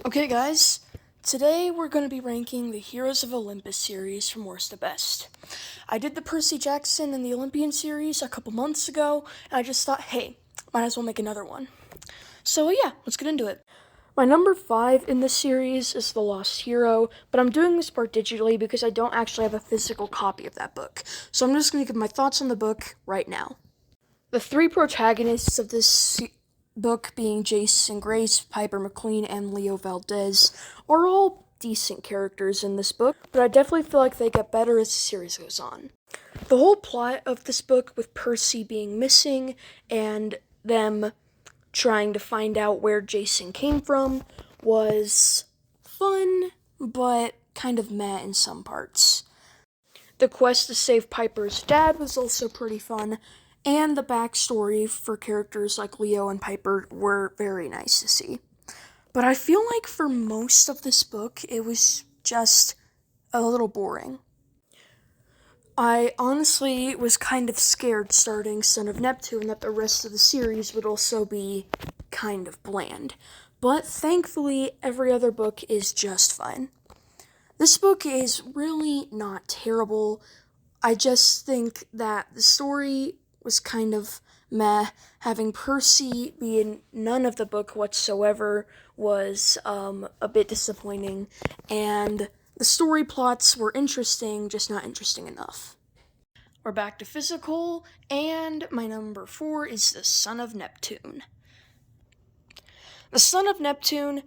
Okay, guys, today we're going to be ranking the Heroes of Olympus series from worst to best. I did the Percy Jackson and the Olympian series a couple months ago, and I just thought, hey, might as well make another one. So, yeah, let's get into it. My number 5 in this series is The Lost Hero, but I'm doing this part digitally because I don't actually have a physical copy of that book. So I'm just going to give my thoughts on the book right now. The three protagonists of this book, being Jason Grace, Piper McLean, and Leo Valdez, are all decent characters in this book, but I definitely feel like they get better as the series goes on. The whole plot of this book, with Percy being missing and them trying to find out where Jason came from, was fun, but kind of meh in some parts. The quest to save Piper's dad was also pretty fun, and the backstory for characters like Leo and Piper were very nice to see. But I feel like for most of this book, it was just a little boring. I honestly was kind of scared starting Son of Neptune that the rest of the series would also be kind of bland. But thankfully, every other book is just fine. This book is really not terrible. I just think that the story was kind of meh. Having Percy be in none of the book whatsoever was a bit disappointing, and the story plots were interesting, just not interesting enough. We're back to physical, and my number 4 is the Son of Neptune. The Son of Neptune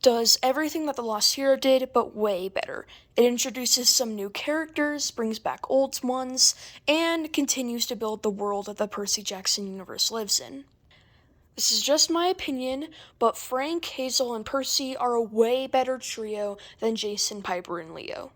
does everything that The Lost Hero did, but way better. It introduces some new characters, brings back old ones, and continues to build the world that the Percy Jackson universe lives in. This is just my opinion, but Frank, Hazel, and Percy are a way better trio than Jason, Piper, and Leo.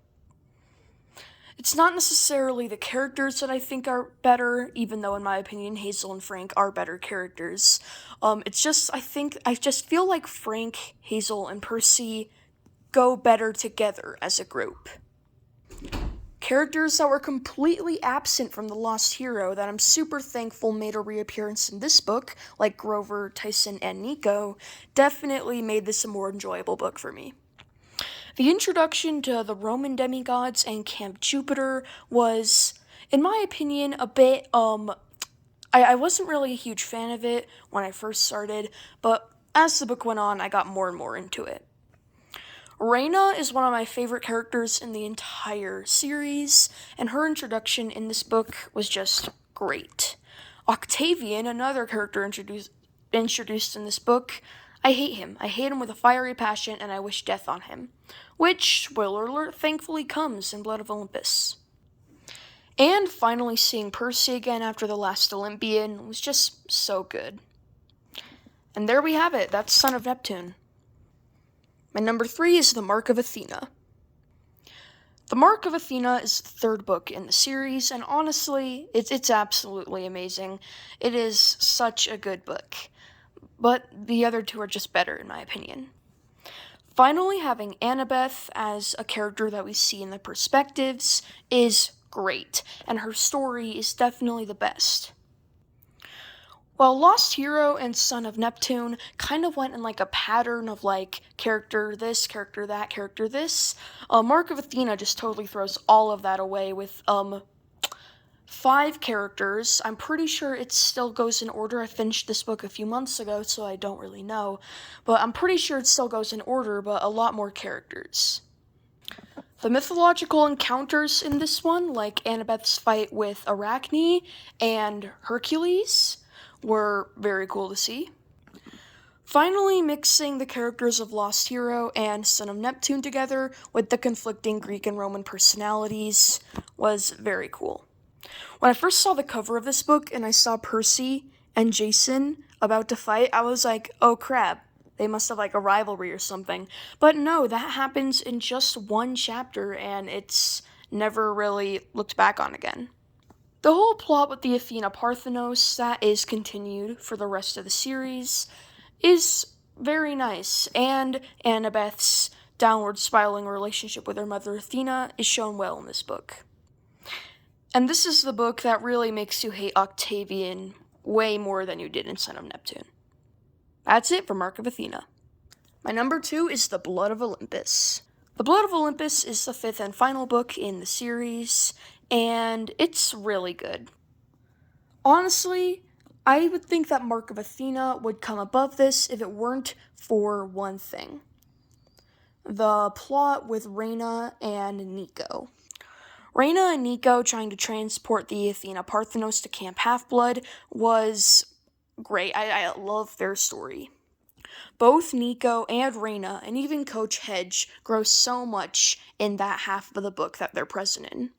It's not necessarily the characters that I think are better, even though in my opinion Hazel and Frank are better characters. It's just I just feel like Frank, Hazel, and Percy go better together as a group. Characters that were completely absent from The Lost Hero that I'm super thankful made a reappearance in this book, like Grover, Tyson, and Nico, definitely made this a more enjoyable book for me. The introduction to the Roman demigods and Camp Jupiter was, in my opinion, a bit, I wasn't really a huge fan of it when I first started, but as the book went on, I got more and more into it. Reyna is one of my favorite characters in the entire series, and her introduction in this book was just great. Octavian, another character introduced in this book, I hate him. I hate him with a fiery passion, and I wish death on him. Which, spoiler alert, thankfully comes in Blood of Olympus. And finally seeing Percy again after the last Olympian was just so good. And there we have it, that's Son of Neptune. My number 3 is The Mark of Athena. The Mark of Athena is the third book in the series, and honestly, it's absolutely amazing. It is such a good book. But the other two are just better, in my opinion. Finally, having Annabeth as a character that we see in the perspectives is great, and her story is definitely the best. While Lost Hero and Son of Neptune kind of went in like a pattern of like character this, character that, character this, Mark of Athena just totally throws all of that away with 5 characters. I'm pretty sure it still goes in order. I finished this book a few months ago, so I don't really know. But I'm pretty sure it still goes in order, but a lot more characters. The mythological encounters in this one, like Annabeth's fight with Arachne and Hercules, were very cool to see. Finally, mixing the characters of Lost Hero and Son of Neptune together with the conflicting Greek and Roman personalities was very cool. When I first saw the cover of this book and I saw Percy and Jason about to fight, I was like, oh crap, they must have like a rivalry or something. But no, that happens in just one chapter and it's never really looked back on again. The whole plot with the Athena Parthenos that is continued for the rest of the series is very nice, and Annabeth's downward spiraling relationship with her mother Athena is shown well in this book. And this is the book that really makes you hate Octavian way more than you did in Son of Neptune. That's it for Mark of Athena. My number 2 is The Blood of Olympus. The Blood of Olympus is the fifth and final book in the series, and it's really good. Honestly, I would think that Mark of Athena would come above this if it weren't for one thing: the plot with Reyna and Nico. Reyna and Nico trying to transport the Athena Parthenos to Camp Half-Blood was great. I love their story. Both Nico and Reyna, and even Coach Hedge, grow so much in that half of the book that they're present in.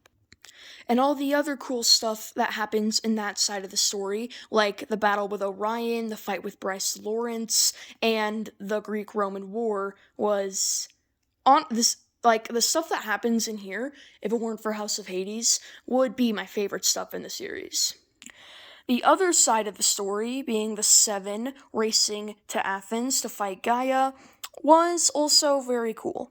And all the other cool stuff that happens in that side of the story, like the battle with Orion, the fight with Bryce Lawrence, and the Greek-Roman War, was on this. Like, the stuff that happens in here, if it weren't for House of Hades, would be my favorite stuff in the series. The other side of the story, being the Seven racing to Athens to fight Gaia, was also very cool.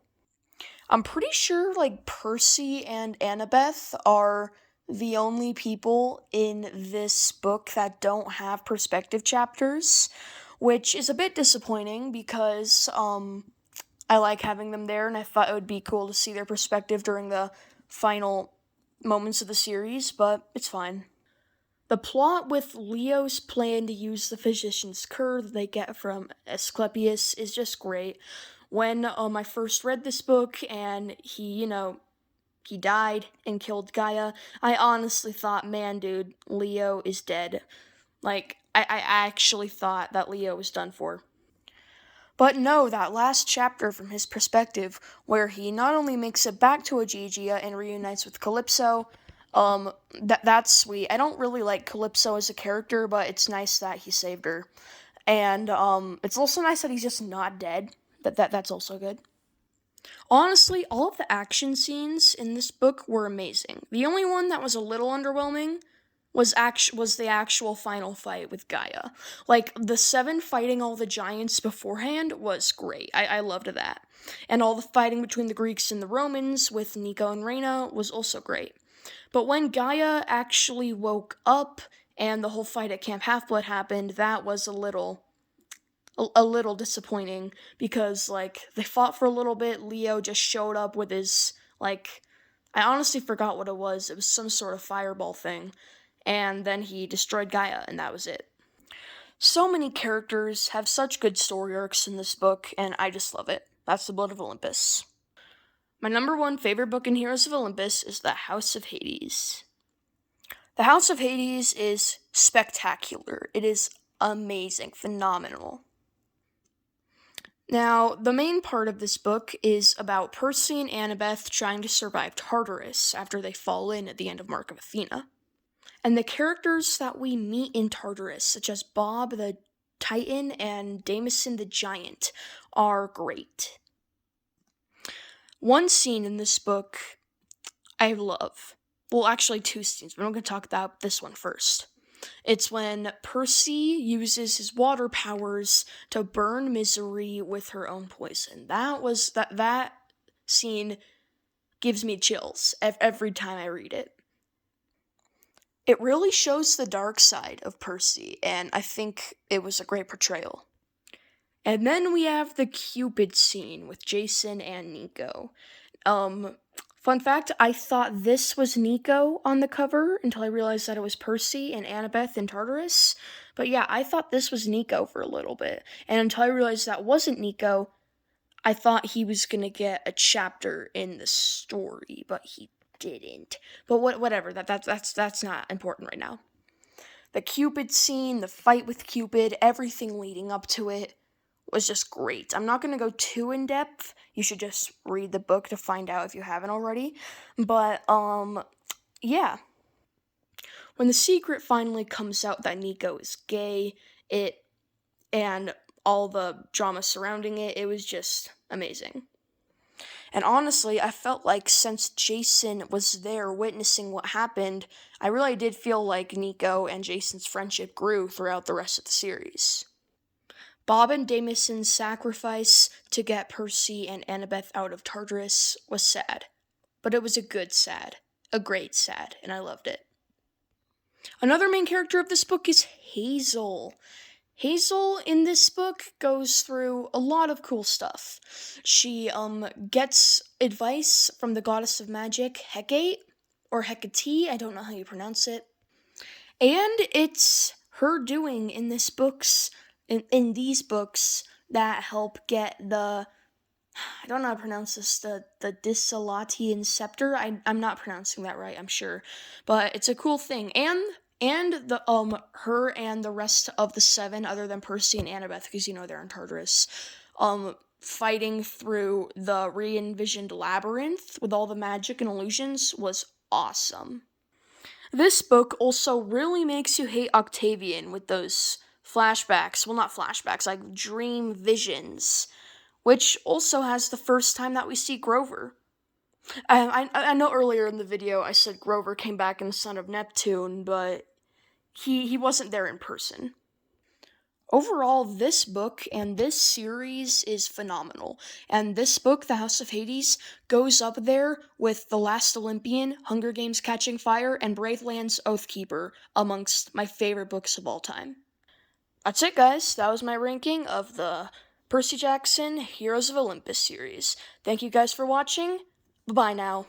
I'm pretty sure, like, Percy and Annabeth are the only people in this book that don't have perspective chapters, which is a bit disappointing because, I like having them there, and I thought it would be cool to see their perspective during the final moments of the series, but it's fine. The plot with Leo's plan to use the physician's cure that they get from Asclepius is just great. When I first read this book and he died and killed Gaia, I honestly thought, man, dude, Leo is dead. Like, I actually thought that Leo was done for. But no, that last chapter from his perspective, where he not only makes it back to Aegigia and reunites with Calypso, that's sweet. I don't really like Calypso as a character, but it's nice that he saved her. And, it's also nice that he's just not dead. That's also good. Honestly, all of the action scenes in this book were amazing. The only one that was a little underwhelming was the actual final fight with Gaia. Like, the Seven fighting all the giants beforehand was great. I loved that. And all the fighting between the Greeks and the Romans with Nico and Reyna was also great. But when Gaia actually woke up and the whole fight at Camp Half-Blood happened, that was a little disappointing because, like, they fought for a little bit. Leo just showed up with his, like, I honestly forgot what it was. It was some sort of fireball thing. And then he destroyed Gaia, and that was it. So many characters have such good story arcs in this book, and I just love it. That's The Blood of Olympus. My number 1 favorite book in Heroes of Olympus is The House of Hades. The House of Hades is spectacular. It is amazing, phenomenal. Now, the main part of this book is about Percy and Annabeth trying to survive Tartarus after they fall in at the end of Mark of Athena. And the characters that we meet in Tartarus, such as Bob the Titan and Damison the Giant, are great. One scene in this book I love. Well, actually 2 scenes, but I'm going to talk about this one first. It's when Percy uses his water powers to burn Misery with her own poison. That scene gives me chills every time I read it. It really shows the dark side of Percy, and I think it was a great portrayal. And then we have the Cupid scene with Jason and Nico. Fun fact, I thought this was Nico on the cover until I realized that it was Percy and Annabeth in Tartarus. But yeah, I thought this was Nico for a little bit. And until I realized that wasn't Nico, I thought he was gonna get a chapter in the story, but he didn't. But whatever, that's not important right now. The Cupid scene, the fight with Cupid, everything leading up to it was just great. I'm not going to go too in depth. You should just read the book to find out if you haven't already. But yeah. When the secret finally comes out that Nico is gay, and all the drama surrounding it was just amazing. And honestly, I felt like since Jason was there witnessing what happened, I really did feel like Nico and Jason's friendship grew throughout the rest of the series. Bob and Damison's sacrifice to get Percy and Annabeth out of Tartarus was sad. But it was a good sad. A great sad, and I loved it. Another main character of this book is Hazel. Hazel in this book goes through a lot of cool stuff. She gets advice from the goddess of magic, Hecate, or Hecate, I don't know how you pronounce it. And it's her doing in in these books that help get the I don't know how to pronounce this, the Dissalatian scepter. I'm not pronouncing that right, I'm sure. But it's a cool thing. And the her and the rest of the seven, other than Percy and Annabeth, because they're in Tartarus, fighting through the re-envisioned labyrinth with all the magic and illusions was awesome. This book also really makes you hate Octavian with those flashbacks. Well, not flashbacks, like dream visions, which also has the first time that we see Grover. I know earlier in the video I said Grover came back in the Son of Neptune, but he wasn't there in person. Overall, this book and this series is phenomenal. And this book, The House of Hades, goes up there with The Last Olympian, Hunger Games Catching Fire, and Braveland's Oathkeeper amongst my favorite books of all time. That's it, guys. That was my ranking of the Percy Jackson Heroes of Olympus series. Thank you guys for watching. Bye-bye now.